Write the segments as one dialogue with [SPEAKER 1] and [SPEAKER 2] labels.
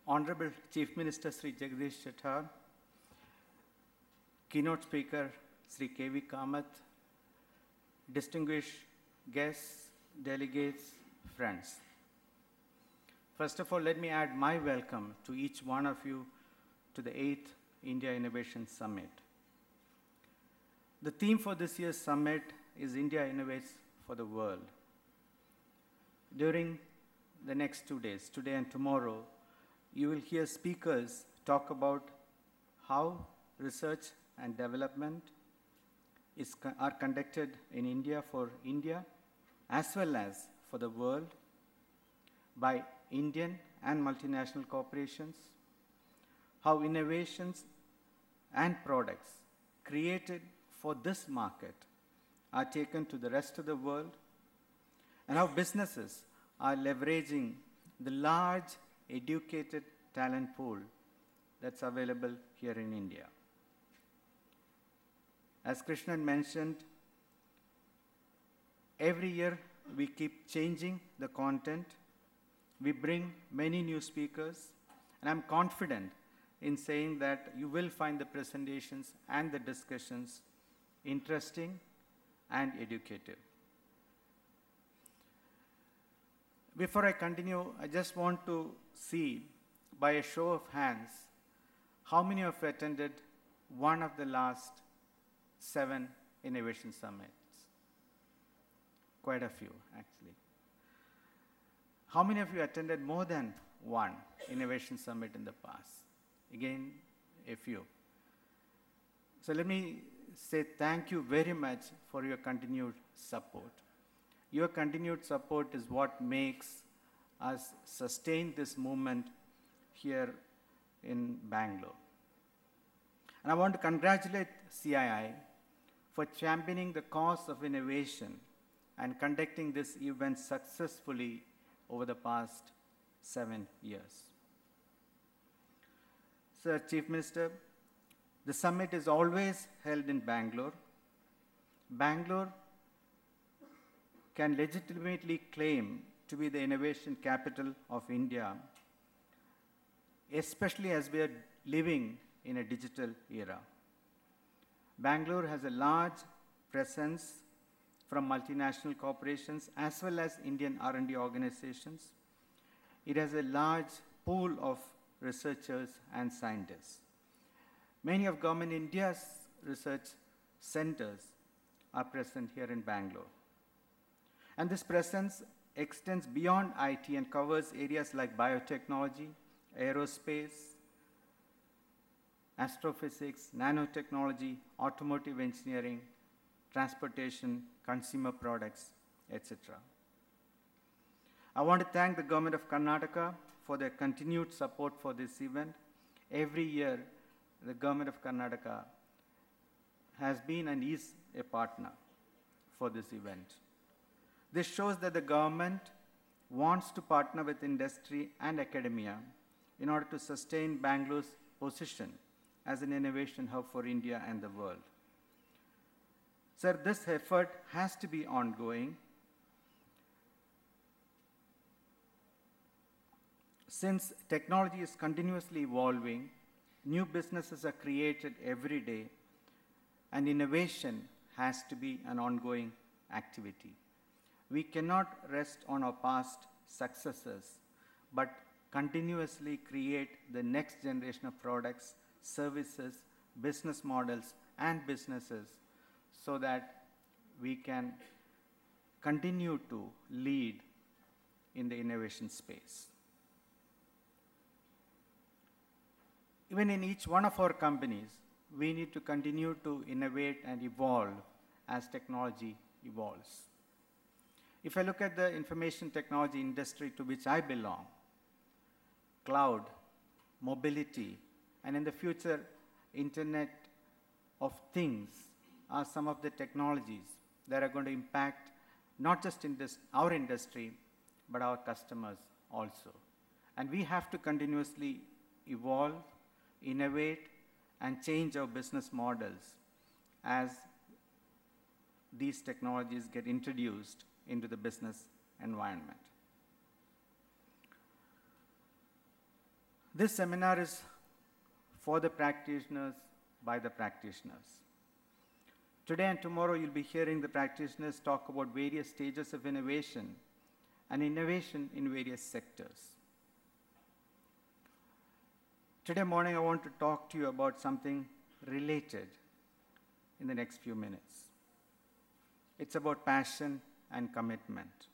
[SPEAKER 1] Honorable Chief Minister Sri Jagdish Shettar, Keynote Speaker Sri K.V. Kamath, distinguished guests, delegates, friends. First of all, let me add my welcome to each one of you to the 8th India Innovation Summit. The theme for this year's summit is India Innovates for the World. During the next 2 days, today and tomorrow, you will hear speakers talk about how research and development are conducted in India for India, as well as for the world, by Indian and multinational corporations, how innovations and products created for this market are taken to the rest of the world, and how businesses are leveraging the large educated talent pool that's available here in India. As Krishnan mentioned, every year we keep changing the content. We bring many new speakers, and I'm confident in saying that you will find the presentations and the discussions interesting and educative. Before I continue, I just want to see, by a show of hands, how many of you attended one of the last 7 innovation summits? Quite a few, actually. How many of you attended more than one innovation summit in the past? Again, a few. So let me say thank you very much for your continued support. Your continued support is what makes us sustain this movement here in Bangalore. And I want to congratulate CII for championing the cause of innovation and conducting this event successfully over the past 7 years. Sir Chief Minister, the summit is always held in Bangalore. Bangalore can legitimately claim to be the innovation capital of India, especially as we are living in a digital era. Bangalore has a large presence from multinational corporations as well as Indian R&D organizations. It has a large pool of researchers and scientists. Many of Government India's research centers are present here in Bangalore. And this presence extends beyond IT and covers areas like biotechnology, aerospace, astrophysics, nanotechnology, automotive engineering, transportation, consumer products, etc. I want to thank the Government of Karnataka for their continued support for this event. Every year, the Government of Karnataka has been and is a partner for this event. This shows that the government wants to partner with industry and academia in order to sustain Bangalore's position as an innovation hub for India and the world. Sir, this effort has to be ongoing. Since technology is continuously evolving, new businesses are created every day, and innovation has to be an ongoing activity. We cannot rest on our past successes, but continuously create the next generation of products, services, business models, and businesses so that we can continue to lead in the innovation space. Even in each one of our companies, we need to continue to innovate and evolve as technology evolves. If I look at the information technology industry to which I belong, cloud, mobility, and in the future, Internet of Things are some of the technologies that are going to impact not just in our industry, but our customers also. And we have to continuously evolve, innovate, and change our business models as these technologies get introduced into the business environment. This seminar is for the practitioners, by the practitioners. Today and tomorrow you'll be hearing the practitioners talk about various stages of innovation and innovation in various sectors. Today morning I want to talk to you about something related in the next few minutes. It's about passion and commitment.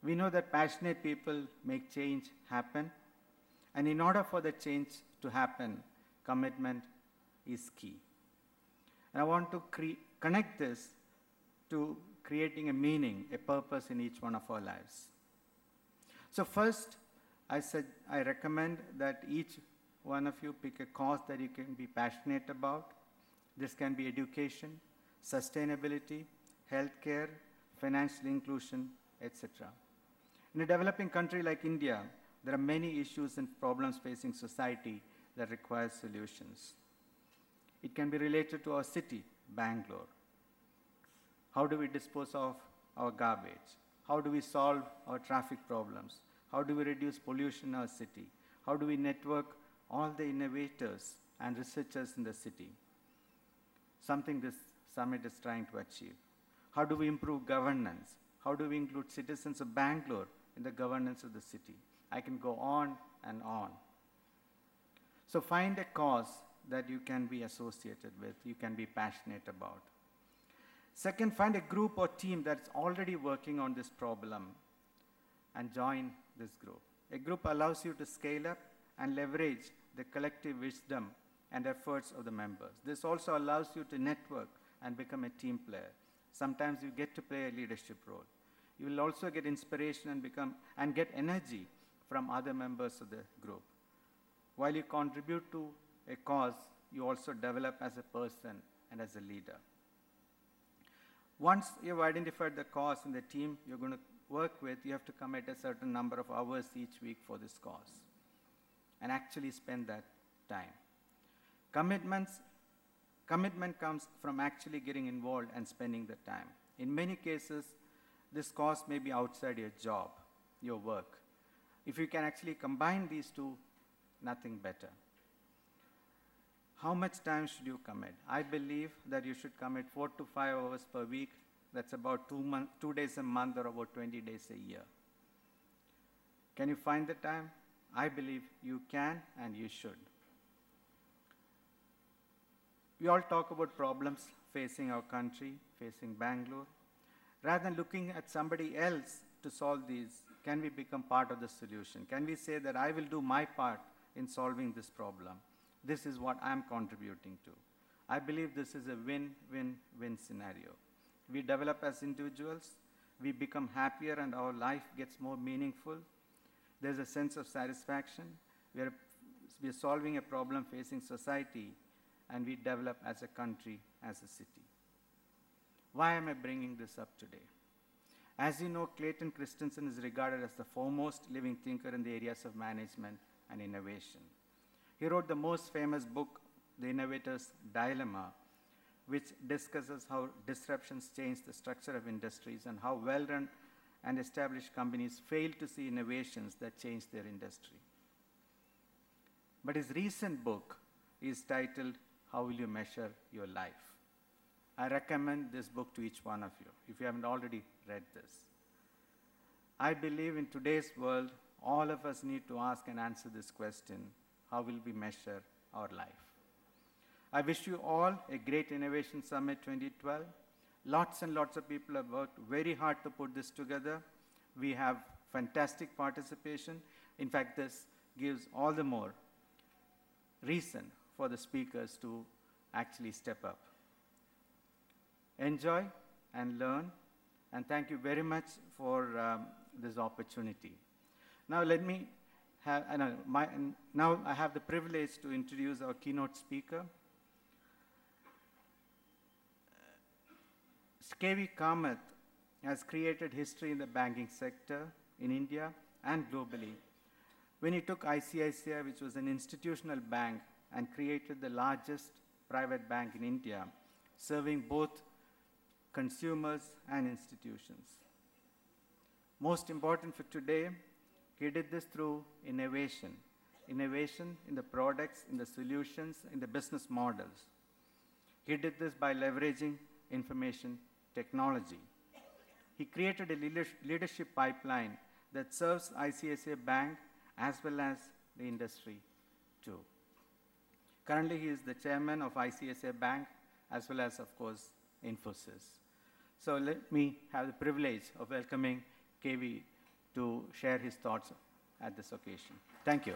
[SPEAKER 1] We know that passionate people make change happen, and in order for the change to happen, commitment is key. And I want to connect this to creating a meaning, a purpose in each one of our lives. So first, I recommend that each one of you pick a cause that you can be passionate about. This can be education, sustainability, healthcare, financial inclusion, etc. In a developing country like India, there are many issues and problems facing society that require solutions. It can be related to our city, Bangalore. How do we dispose of our garbage? How do we solve our traffic problems? How do we reduce pollution in our city? How do we network all the innovators and researchers in the city? Something this summit is trying to achieve. How do we improve governance? How do we include citizens of Bangalore in the governance of the city? I can go on and on. So find a cause that you can be associated with, you can be passionate about. Second, find a group or team that's already working on this problem and join this group. A group allows you to scale up and leverage the collective wisdom and efforts of the members. This also allows you to network and become a team player. Sometimes you get to play a leadership role. You will also get inspiration and get energy from other members of the group. While you contribute to a cause, you also develop as a person and as a leader. Once you've identified the cause in the team you're going to work with, you have to commit a certain number of hours each week for this cause and actually spend that time. Commitment comes from actually getting involved and spending the time. In many cases, this cause may be outside your job, your work. If you can actually combine these two, nothing better. How much time should you commit? I believe that you should commit 4 to 5 hours per week. That's about 2 days a month or about 20 days a year. Can you find the time? I believe you can and you should. We all talk about problems facing our country, facing Bangalore. Rather than looking at somebody else to solve these, can we become part of the solution? Can we say that I will do my part in solving this problem? This is what I'm contributing to. I believe this is a win-win-win scenario. We develop as individuals, we become happier and our life gets more meaningful. There's a sense of satisfaction. We're solving a problem facing society, and we develop as a country, as a city. Why am I bringing this up today? As you know, Clayton Christensen is regarded as the foremost living thinker in the areas of management and innovation. He wrote the most famous book, The Innovator's Dilemma, which discusses how disruptions change the structure of industries and how well-run and established companies fail to see innovations that change their industry. But his recent book is titled, How Will You Measure Your Life? I recommend this book to each one of you, if you haven't already read this. I believe in today's world, all of us need to ask and answer this question, how will we measure our life? I wish you all a great Innovation Summit 2012. Lots and lots of people have worked very hard to put this together. We have fantastic participation. In fact, this gives all the more reason for the speakers to actually step up. Enjoy and learn, and thank you very much for this opportunity. Now now I have the privilege to introduce our keynote speaker. K.V. Kamath has created history in the banking sector in India and globally when he took ICICI, which was an institutional bank, and created the largest private bank in India, serving both consumers and institutions. Most important for today, he did this through innovation. innovation in the products, in the solutions, in the business models. He did this by leveraging information technology. He created a leadership pipeline that serves ICICI Bank as well as the industry too. Currently, he is the chairman of ICICI Bank as well as, of course, Infosys. So let me have the privilege of welcoming KV to share his thoughts at this occasion. Thank you.